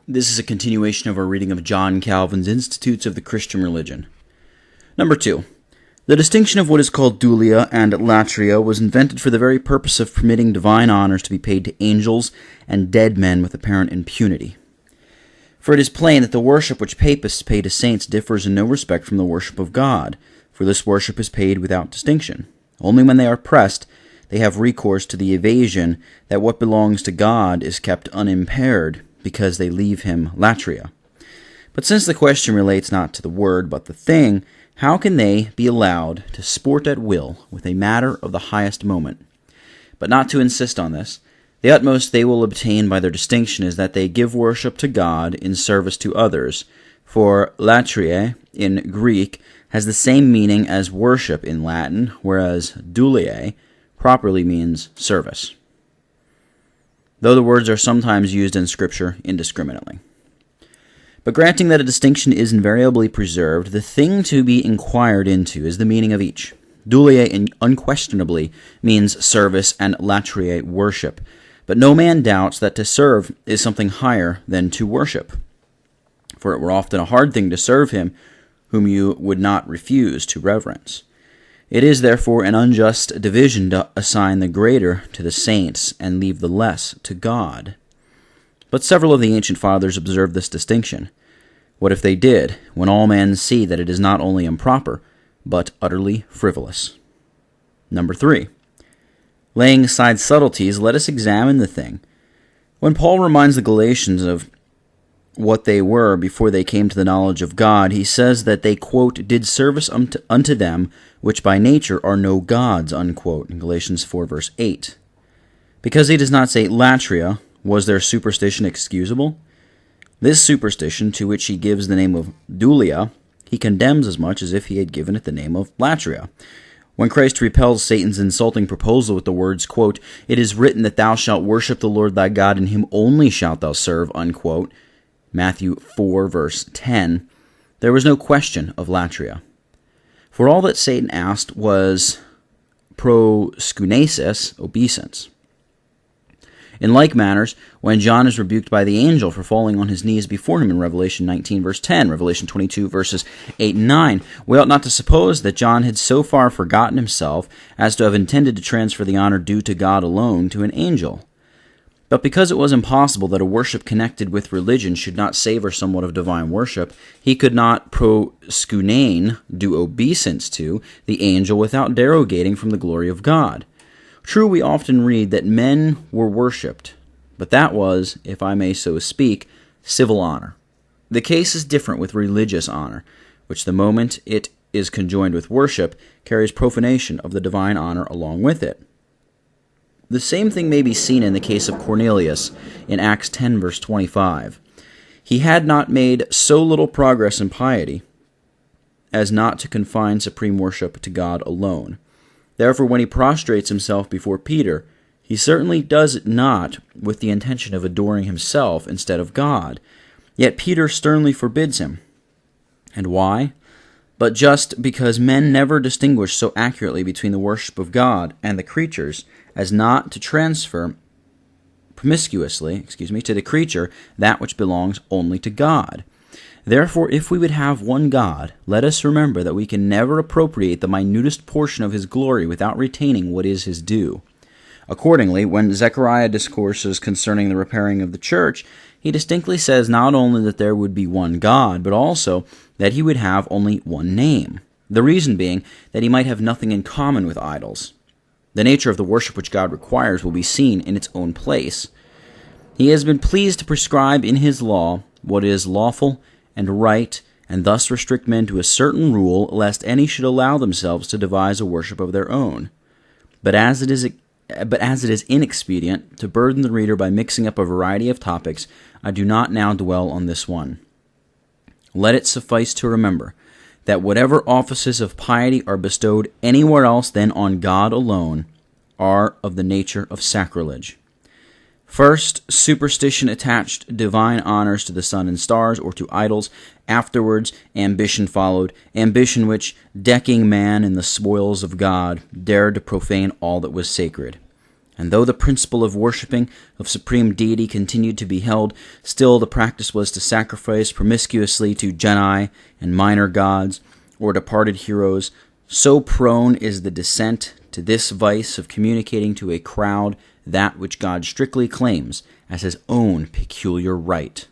This is a continuation of our reading of John Calvin's Institutes of the Christian Religion. Number 2. The distinction of what is called dulia and latria was invented for the very purpose of permitting divine honors to be paid to angels and dead men with apparent impunity. For it is plain that the worship which papists pay to saints differs in no respect from the worship of God, for this worship is paid without distinction. Only when they are pressed, they have recourse to the evasion that what belongs to God is kept unimpaired, because they leave him latria. But since the question relates not to the word, but the thing, how can they be allowed to sport at will with a matter of the highest moment? But not to insist on this, the utmost they will obtain by their distinction is that they give worship to God in service to others, for latria in Greek has the same meaning as worship in Latin, whereas dulia properly means service, though the words are sometimes used in Scripture indiscriminately. But granting that a distinction is invariably preserved, the thing to be inquired into is the meaning of each. Dulia unquestionably means service and latria worship, but no man doubts that to serve is something higher than to worship. For it were often a hard thing to serve him whom you would not refuse to reverence. It is therefore an unjust division to assign the greater to the saints and leave the less to God. But several of the ancient fathers observed this distinction. What if they did, when all men see that it is not only improper, but utterly frivolous? Number 3. Laying aside subtleties, let us examine the thing. When Paul reminds the Galatians of what they were before they came to the knowledge of God, he says that they, quote, did service unto them which by nature are no gods, unquote, in Galatians 4, verse 8. Because he does not say latria, was their superstition excusable? This superstition, to which he gives the name of dulia, he condemns as much as if he had given it the name of latria. When Christ repels Satan's insulting proposal with the words, quote, it is written that thou shalt worship the Lord thy God, and him only shalt thou serve, unquote, Matthew 4, verse 10, there was no question of latria. For all that Satan asked was proskunesis, obeisance. In like manners, when John is rebuked by the angel for falling on his knees before him in Revelation 19, verse 10, Revelation 22, verses 8 and 9, we ought not to suppose that John had so far forgotten himself as to have intended to transfer the honor due to God alone to an angel. But because it was impossible that a worship connected with religion should not savor somewhat of divine worship, he could not proskunane, do obeisance to, the angel without derogating from the glory of God. True, we often read that men were worshipped, but that was, if I may so speak, civil honor. The case is different with religious honor, which the moment it is conjoined with worship, carries profanation of the divine honor along with it. The same thing may be seen in the case of Cornelius in Acts 10, verse 25. He had not made so little progress in piety as not to confine supreme worship to God alone. Therefore, when he prostrates himself before Peter, he certainly does it not with the intention of adoring himself instead of God. Yet Peter sternly forbids him. And why? But just because men never distinguish so accurately between the worship of God and the creatures as not to transfer promiscuously, to the creature that which belongs only to God. Therefore, if we would have one God, let us remember that we can never appropriate the minutest portion of his glory without retaining what is his due. Accordingly, when Zechariah discourses concerning the repairing of the church, he distinctly says not only that there would be one God, but also that he would have only one name. The reason being that he might have nothing in common with idols. The nature of the worship which God requires will be seen in its own place. He has been pleased to prescribe in his law what is lawful and right, and thus restrict men to a certain rule, lest any should allow themselves to devise a worship of their own. But as it is inexpedient to burden the reader by mixing up a variety of topics, I do not now dwell on this one. Let it suffice to remember that whatever offices of piety are bestowed anywhere else than on God alone are of the nature of sacrilege. First, superstition attached divine honors to the sun and stars or to idols. Afterwards, ambition followed, ambition which, decking man in the spoils of God, dared to profane all that was sacred. And though the principle of worshipping of supreme deity continued to be held, still the practice was to sacrifice promiscuously to genii and minor gods, or departed heroes. So prone is the descent to this vice of communicating to a crowd that which God strictly claims as his own peculiar right.